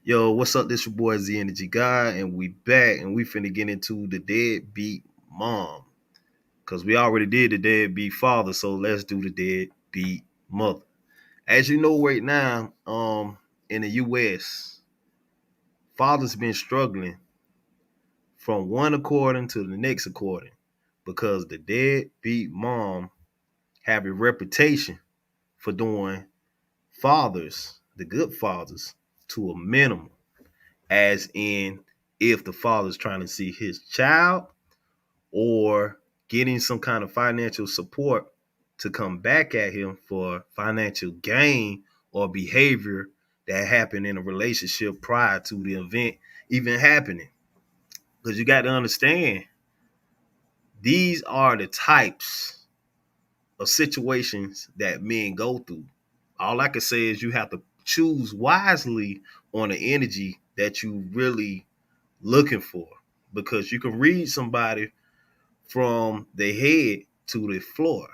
Yo, what's up? This your boy Z Energy Guy, and we back, and we finna get into the deadbeat mom, cause we already did the deadbeat father, so let's do the deadbeat mother. As you know, right now, in the U.S., fathers been struggling from one according to the next according, because the deadbeat mom have a reputation for doing fathers, the good fathers, to a minimum. As in, if the father's trying to see his child or getting some kind of financial support to come back at him for financial gain or behavior that happened in a relationship prior to the event even happening. Because you got to understand, these are the types of situations that men go through. All I can say is you have to choose wisely on the energy that you really looking for, because you can read somebody from the head to the floor.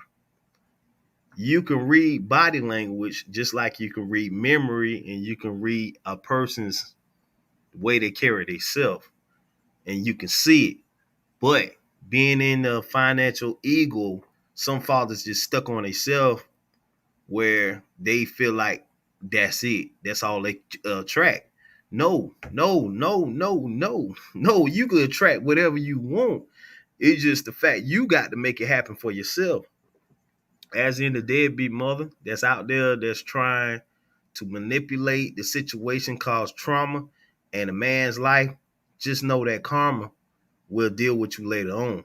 You can read body language just like you can read memory, and you can read a person's way they carry themselves, and you can see it. But being in the financial ego, some fathers just stuck on themselves where they feel like that's it. That's all they attract. No, no, no, no, no, no. You could attract whatever you want. It's just the fact you got to make it happen for yourself. As in the deadbeat mother that's out there that's trying to manipulate the situation, cause trauma and a man's life, just know that karma will deal with you later on.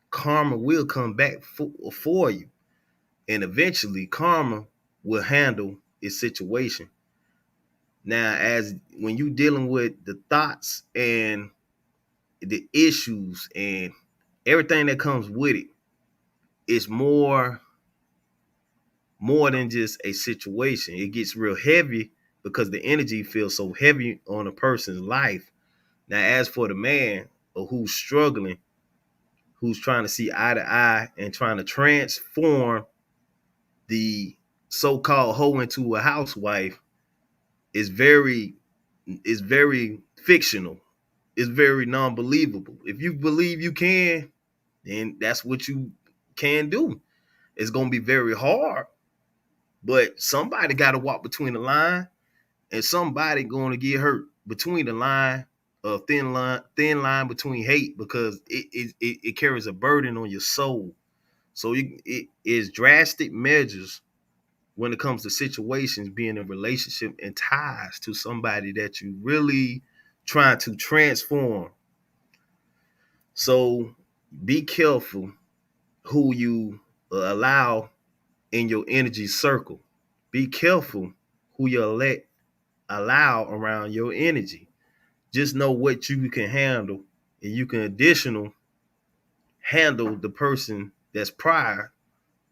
Karma will come back for you. And eventually karma will handle its situation. Now, as when you dealing with the thoughts and the issues and everything that comes with it, it's more than just a situation. It gets real heavy because the energy feels so heavy on a person's life. Now, as for the man or who's struggling, who's trying to see eye to eye and trying to transform the so-called hoe into a housewife, is very fictional. It's very non-believable. If you believe you can, then that's what you can do. It's gonna be very hard, but somebody got to walk between the line, and somebody going to get hurt between the line, a thin line between hate, because it carries a burden on your soul. So it is drastic measures when it comes to situations, being in relationship and ties to somebody that you really trying to transform. So be careful who you allow in your energy circle. Be careful who you allow around your energy. Just know what you can handle, and you can additional handle the person that's prior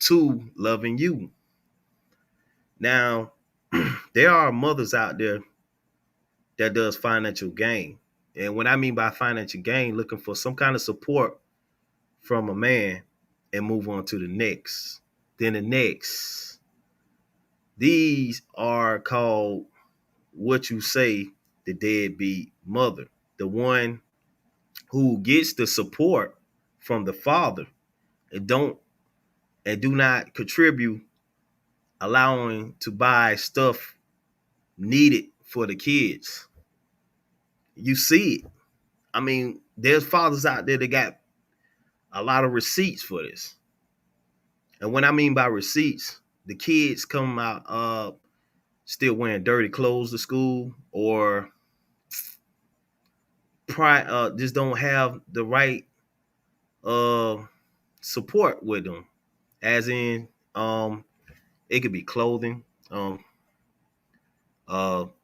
to loving you. Now, there are mothers out there that does financial gain. And what I mean by financial gain, looking for some kind of support from a man and move on to the next. Then the next. These are called, what you say, the deadbeat mother. The one who gets the support from the father and do not contribute, allowing to buy stuff needed for the kids. You see it. I mean, there's fathers out there that got a lot of receipts for this. And what I mean by receipts, the kids come out still wearing dirty clothes to school, or just don't have the right uh support with them. As in, it could be clothing,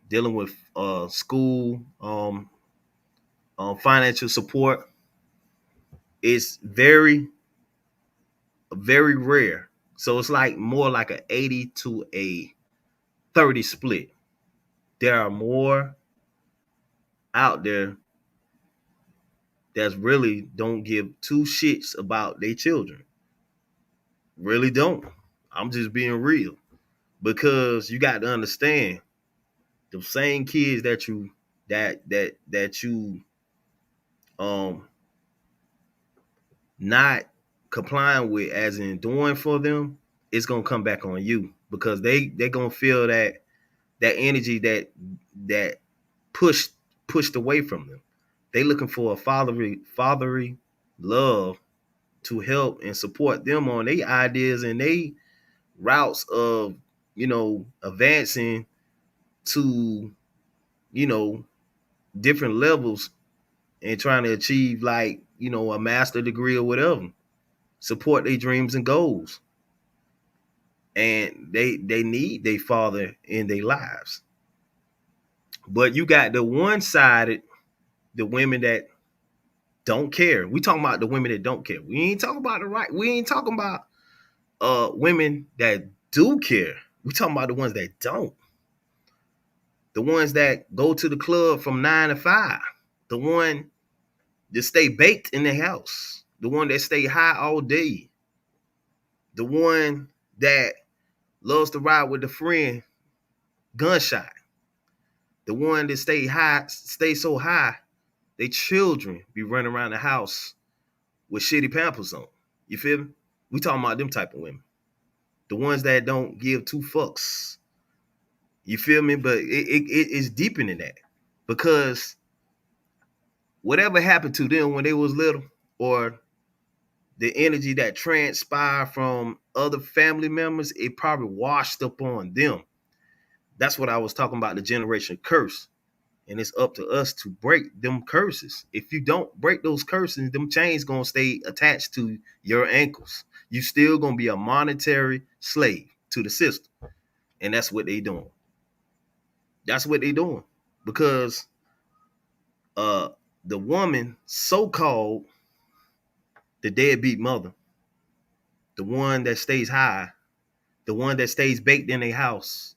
dealing with school, financial support. It's very rare. So it's like more like a 80 to a 30 split. There are more out there that really don't give two shits about their children. Really don't. I'm just being real. Because you got to understand, The same kids that you um not complying with, as in doing for them, it's gonna come back on you, because they gonna feel that energy that pushed pushed away from them. They looking for a fatherly love to help and support them on their ideas and they routes of, advancing to, you know, different levels and trying to achieve, like, a master degree or whatever. Support their dreams and goals. And they need their father in their lives. But you got the one sided, the women that don't care. We talking about the women that don't care. We ain't talking about the right. We ain't talking about women that do care. We talking about the ones that don't. The ones that go to the club from 9 to 5. The one that stay baked in the house. The one that stay high all day. The one that loves to ride with a friend, gunshot. The one that stay so high, they children be running around the house with shitty pampers on. You feel me? We talking about them type of women. The ones that don't give two fucks. You feel me? But it's deeper than that. Because whatever happened to them when they was little, or the energy that transpired from other family members, it probably washed up on them. That's what I was talking about, the generation curse. And it's up to us to break them curses. If you don't break those curses, them chains gonna stay attached to your ankles. You still gonna be a monetary slave to the system. And that's what they doing. That's what they doing. Because uh the woman, so-called the deadbeat mother, the one that stays high, the one that stays baked in a house,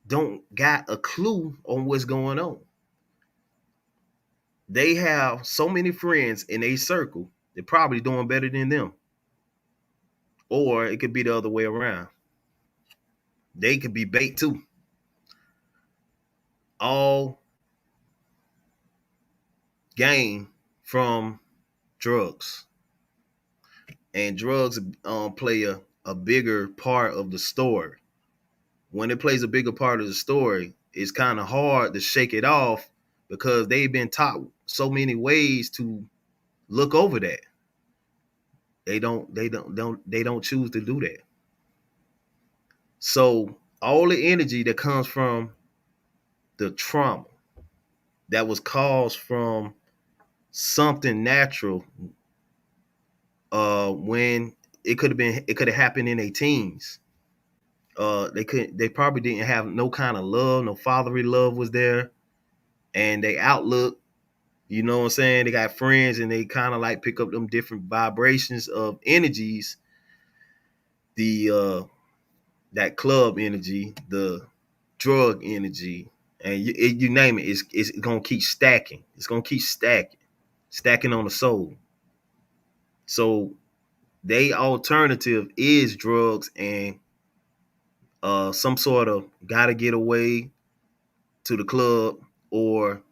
don't got a clue on what's going on. They have so many friends in a circle, they're probably doing better than them. Or it could be the other way around. They could be baked too. All gain from drugs. And drugs play a bigger part of the story. When it plays a bigger part of the story, it's kind of hard to shake it off, because they've been taught so many ways to look over that. They don't choose to do that. So all the energy that comes from the trauma that was caused from something natural, when it could have happened in their teens. They probably didn't have no kind of love, no fatherly love was there, and they outlook, you know what I'm saying? They got friends and they kind of like pick up them different vibrations of energies, the that club energy, the drug energy, and you name it, it's gonna keep stacking. It's gonna keep stacking on the soul. So they alternative is drugs and some sort of gotta get away to the club, or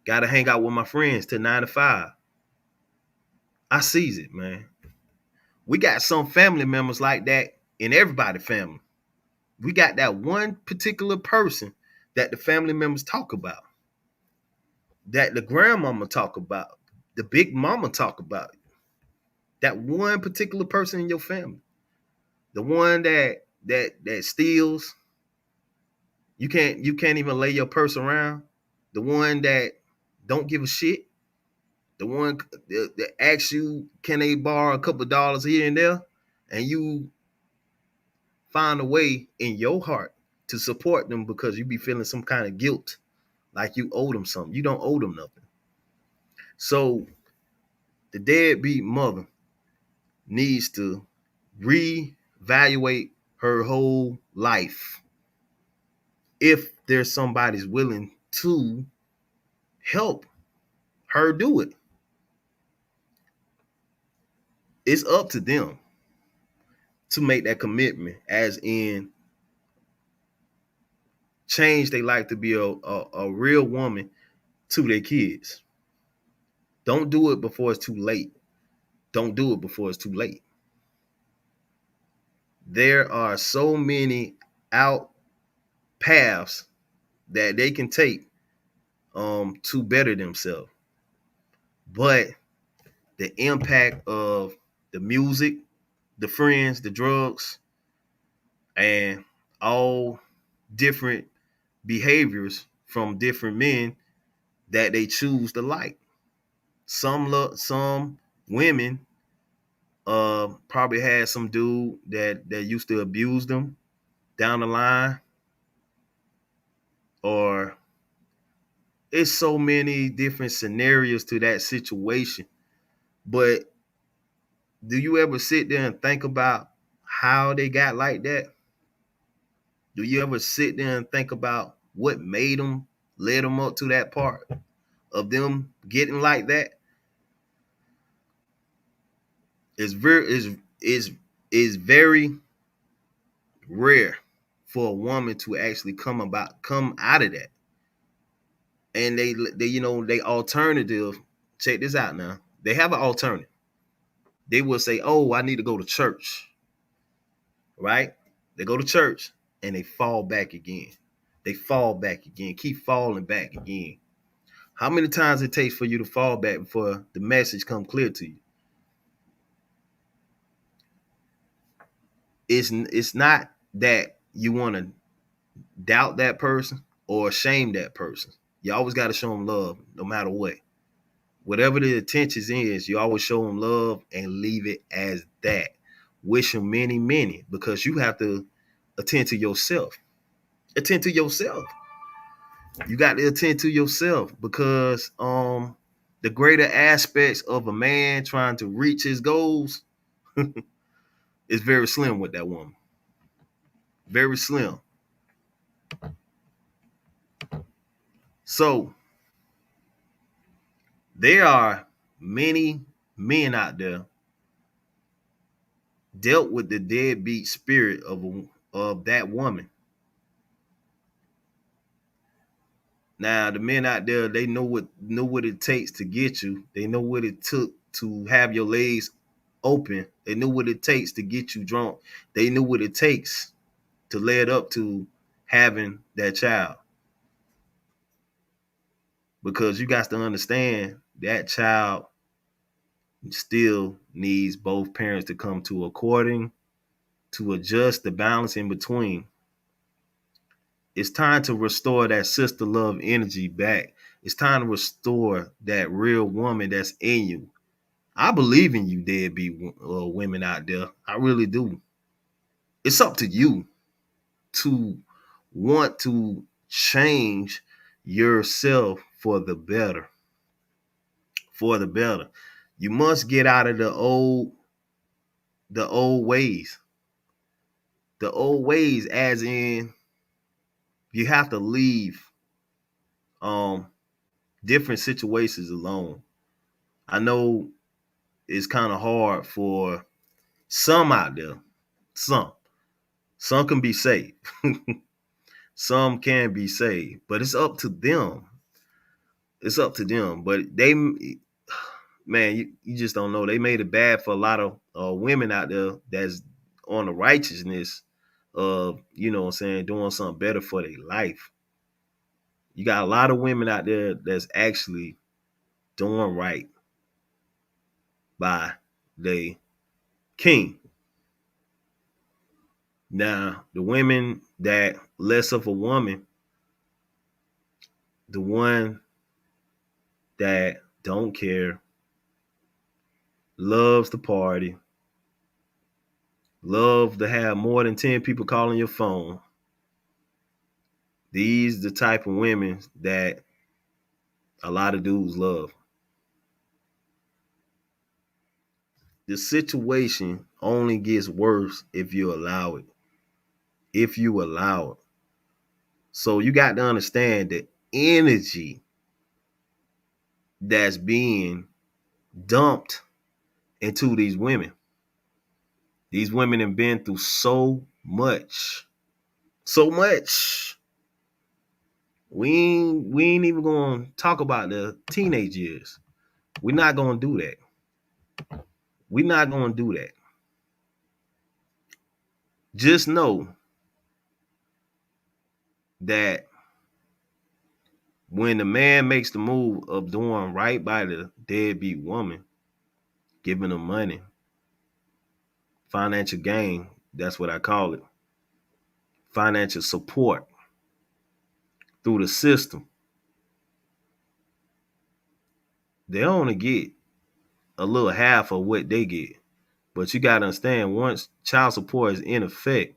gotta hang out with my friends till 9 to 5. I sees it, man. We got some family members like that in everybody's family. We got that one particular person that the family members talk about, that the grandmama talk about, the big mama talk about. That one particular person in your family, the one that steals. You can't even lay your purse around. The one that don't give a shit. The one that asks you, can they borrow a couple of dollars here and there, and you find a way in your heart to support them because you be feeling some kind of guilt, like you owe them something. You don't owe them nothing. So the deadbeat mother needs to reevaluate her whole life. If there's somebody's willing to help her do it, it's up to them to make that commitment, as in change their life to be a real woman to their kids. Don't do it before it's too late. Don't do it before it's too late. There are so many out paths that they can take to better themselves. But the impact of the music, the friends, the drugs, and all different behaviors from different men that they choose to like. Some women probably had some dude that used to abuse them down the line, or it's so many different scenarios to that situation. But do you ever sit there and think about how they got like that? Do you ever sit there and think about what made them, led them up to that part of them getting like that? It's is very rare for a woman to actually come out of that. And they alternative. Check this out now. They have an alternative. They will say, "Oh, I need to go to church." Right? They go to church and they fall back again. They fall back again, keep falling back again. How many times it takes for you to fall back before the message come clear to you? It's not that you want to doubt that person or shame that person. You always got to show them love no matter what. Whatever the intentions is, you always show them love and leave it as that. Wish them many, many, because you have to attend to yourself. Attend to yourself. You got to attend to yourself, because the greater aspects of a man trying to reach his goals is very slim with that woman. Very slim. So there are many men out there dealt with the deadbeat spirit of that woman. Now the men out there, they know what it takes to get you. They know what it took to have your legs open. They knew what it takes to get you drunk. They knew what it takes to lead up to having that child. Because you got to understand that child still needs both parents to come to according to adjust the balance in between. It's time to restore that sister love energy back. It's time to restore that real woman that's in you. I believe in you, deadbeat women out there. I really do. It's up to you to want to change yourself for the better. For the better. You must get out of the old ways. The old ways, as in you have to leave um different situations alone. I know it's kind of hard for some out there. Some. Some can be saved. Some can be saved, but it's up to them. It's up to them. But they, man, you just don't know. They made it bad for a lot of women out there that's on the righteousness of, what I'm saying, doing something better for their life. You got a lot of women out there that's actually doing right by the king. Now, the women that less of a woman, the one that don't care, loves the party, love to have more than 10 people calling your phone. These the type of women that a lot of dudes love. The situation only gets worse if you allow it. If you allow it. So you got to understand the energy that's being dumped into these women. These women have been through so much. So much. We ain't even gonna talk about the teenage years. We're not gonna do that. We're not gonna do that. Just know that when the man makes the move of doing right by the deadbeat woman, giving them money, financial gain, that's what I call it, financial support through the system, they only get a little half of what they get. But you gotta understand, once child support is in effect,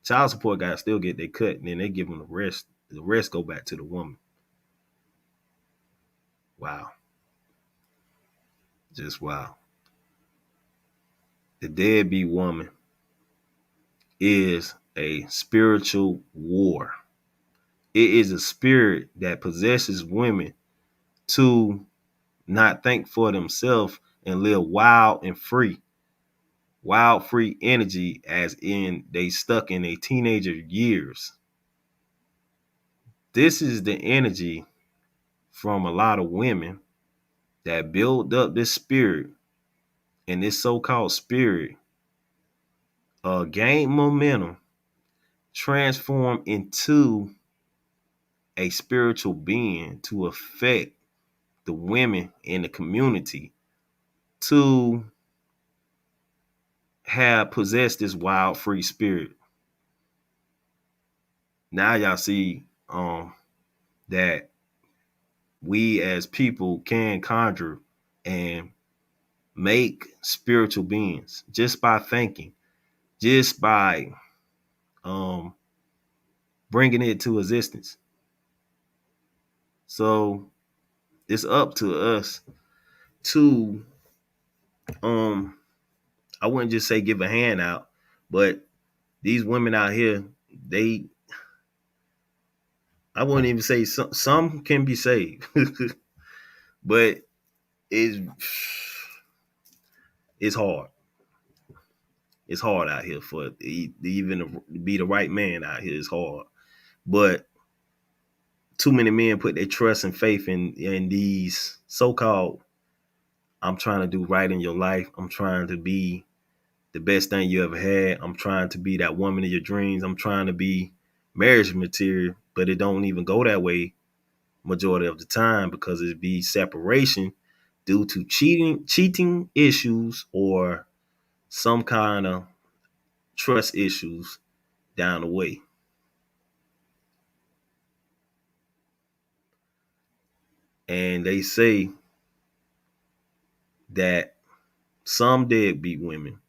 child support guys still get their cut, and then they give them the rest. The rest go back to the woman. Wow, just wow. The deadbeat woman is a spiritual war. It is a spirit that possesses women to not think for themselves and live wild and free. Wild free energy, as in they stuck in their teenager years. This is the energy from a lot of women that build up this spirit, and this so-called spirit gain momentum, transform into a spiritual being to affect the women in the community, to have possessed this wild free spirit. Now y'all see that we as people can conjure and make spiritual beings just by thinking, just by um bringing it to existence. So it's up to us to um I wouldn't just say give a hand out, but these women out here, they I wouldn't even say some can be saved, but it's it's hard. It's hard out here for even to be the right man out here. It's hard, but too many men put their trust and faith in these so-called, I'm trying to do right in your life. I'm trying to be the best thing you ever had. I'm trying to be that woman of your dreams. I'm trying to be marriage material, but it don't even go that way majority of the time, because it be separation due to cheating issues or some kind of trust issues down the way. And they say that some deadbeat women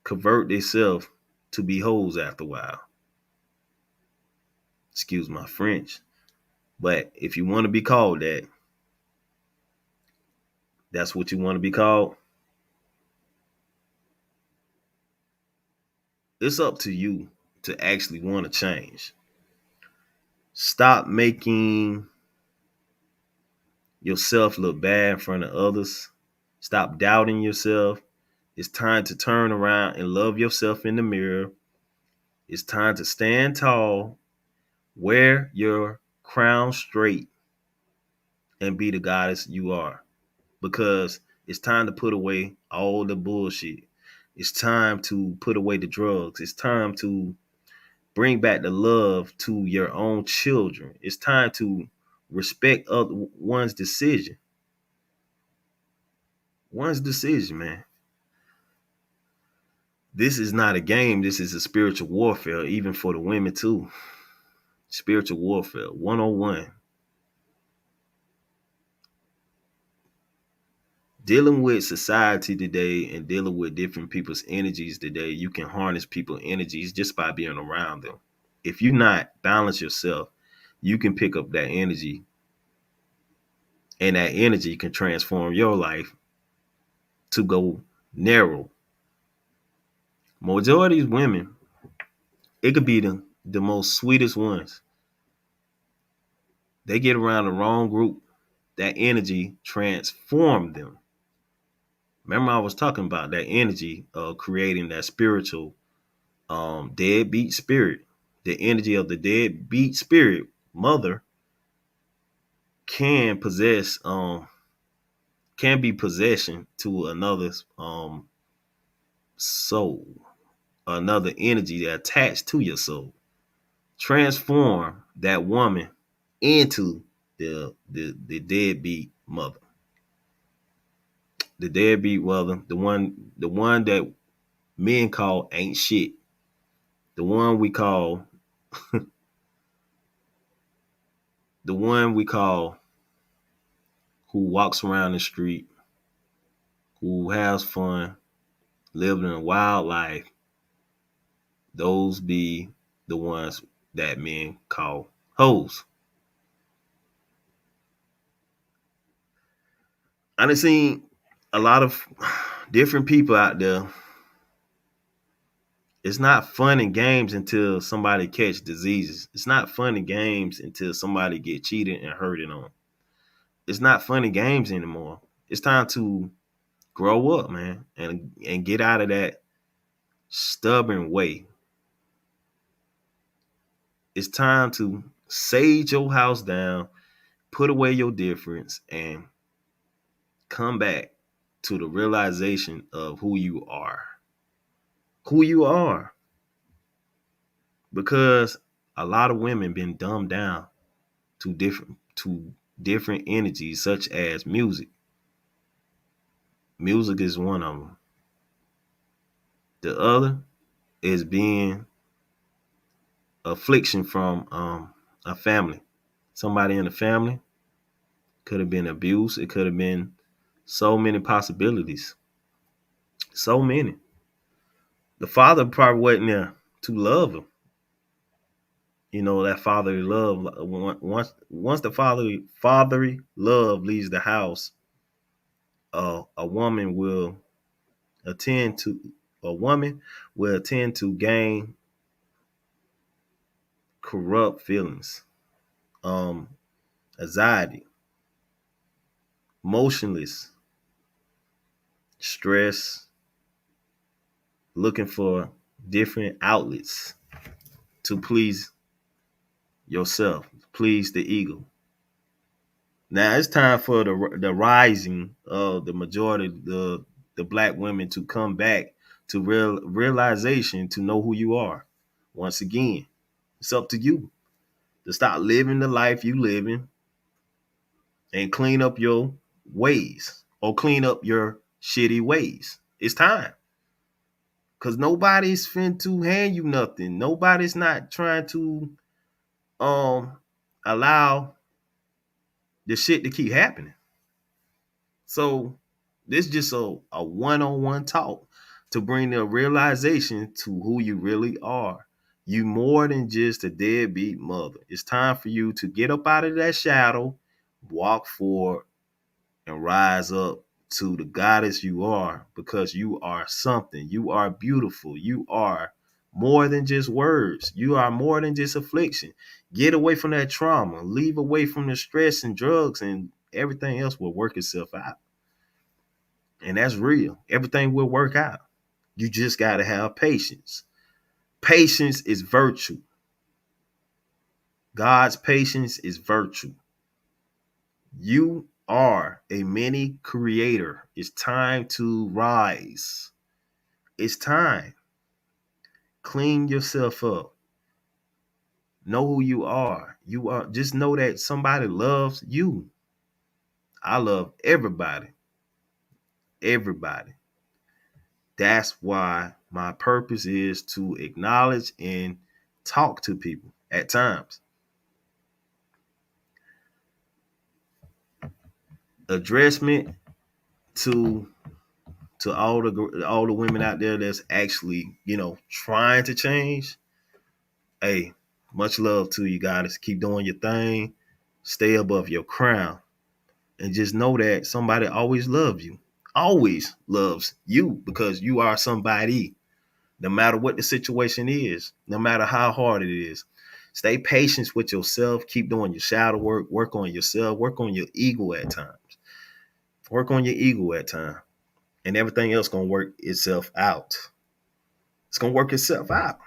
convert themselves to be hoes after a while. Excuse my French. But if you want to be called that, that's what you want to be called. It's up to you to actually want to change. Stop making yourself look bad in front of others. Stop doubting yourself. It's time to turn around and love yourself in the mirror. It's time to stand tall, wear your crown straight, and be the goddess you are. Because it's time to put away all the bullshit. It's time to put away the drugs. It's time to bring back the love to your own children. It's time to respect one's decision. One's decision, man. This is not a game. This is a spiritual warfare, even for the women too. Spiritual warfare, 101. Dealing with society today and dealing with different people's energies today, you can harness people's energies just by being around them. If you not balance yourself, you can pick up that energy, and that energy can transform your life to go narrow. Majority of these women, it could be the most sweetest ones. They get around the wrong group, that energy transform them. Remember, I was talking about that energy of creating that spiritual deadbeat spirit. the energy of the deadbeat spirit mother can possess can be possession to another's soul, another energy that attached to your soul. Transform that woman into the deadbeat mother. The deadbeat mother, the one that men call ain't shit. The one we call the one we call who walks around the street, who has fun, living a wild life, those be the ones that men call hoes. I done seen a lot of different people out there. It's not fun and games until somebody catch diseases. It's not fun and games until somebody get cheated and hurted on. It's not fun and games anymore. It's time to grow up, man, and get out of that stubborn way. It's time to sage your house down, put away your difference, and come back to the realization of who you are. Who you are. Because a lot of women been dumbed down to different energies such as music. Music is one of them. The other is being affliction from a family. Somebody in the family could have been abused. It could have been so many possibilities. So many. The father probably wasn't there to love him. You know, that fatherly love. Once the fatherly love leaves the house, a woman will attend to a woman will tend to gain corrupt feelings, um, anxiety, motionless, stress, looking for different outlets to please yourself, please the ego. Now it's time for the rising of the majority, the black women to come back to realization to know who you are. Once again, it's up to you to stop living the life you living and clean up your ways or clean up your shitty ways. It's time. Cause nobody's fin to hand you nothing. Nobody's not trying to um allow the shit to keep happening. So this just a one-on-one talk to bring the realization to who you really are. You more than just a deadbeat mother. It's time for you to get up out of that shadow, walk forward, and rise up to the goddess you are, because you are something. You are beautiful. You are more than just words. You are more than just affliction. Get away from that trauma. Leave away from the stress and drugs, and everything else will work itself out. And that's real. Everything will work out. You just got to have patience. Patience is virtue. God's patience is virtue. You are a mini creator. It's time to rise. It's time. Clean yourself up. Know who you are. You are just know that somebody loves you. I love everybody. Everybody. That's why my purpose is to acknowledge and talk to people at times. Addressment to all the women out there that's actually, trying to change. Hey, much love to you guys. Keep doing your thing. Stay above your crown. And just know that somebody always loves you. Always loves you because you are somebody. No matter what the situation is, no matter how hard it is. Stay patient with yourself. Keep doing your shadow work. Work on yourself. Work on your ego at times. Work on your ego at times. And everything else gonna work itself out. It's gonna work itself out.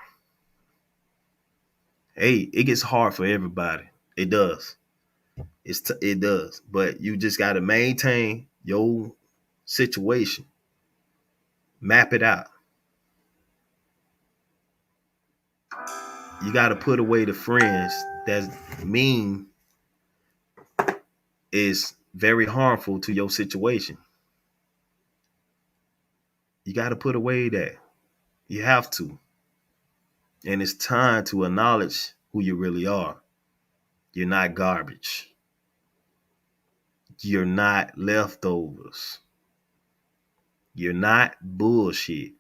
Hey, it gets hard for everybody. It does. It does. But you just got to maintain your situation. Map it out. You got to put away the friends that mean is very harmful to your situation. You got to put away that. You have to. And it's time to acknowledge who you really are. You're not garbage. You're not leftovers. You're not bullshit.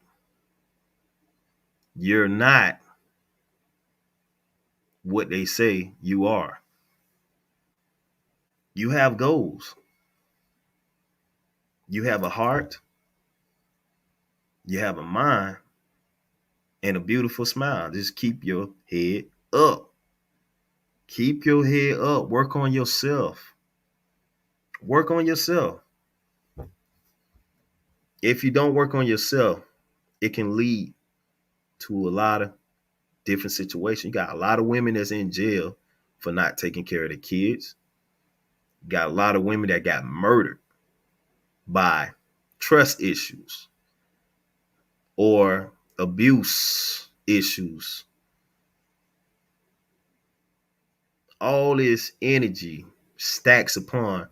You're not what they say you are. You have goals. You have a heart. You have a mind and a beautiful smile. Just keep your head up. Keep your head up. Work on yourself. Work on yourself. If you don't work on yourself, it can lead to a lot of different situations. You got a lot of women that's in jail for not taking care of their kids. You got a lot of women that got murdered by trust issues or abuse issues. All this energy stacks upon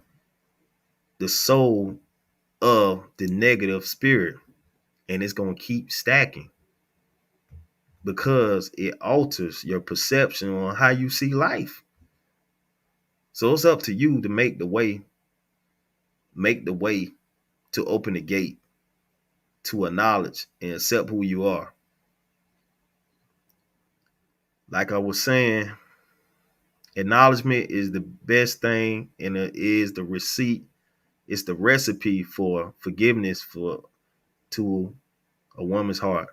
the soul of the negative spirit, and it's going to keep stacking because it alters your perception on how you see life. So it's up to you to make the way to open the gate to acknowledge and accept who you are. Like I was saying, acknowledgement is the best thing, and it is the receipt. It's the recipe for forgiveness for to a woman's heart.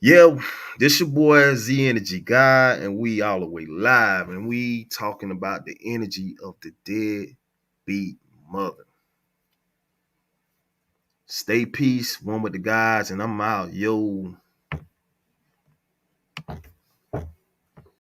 Yeah, this your boy Z Energy Guy, and we all the way live, and we talking about the energy of the deadbeat mother. Stay peace, one with the guys, and I'm out. Yo.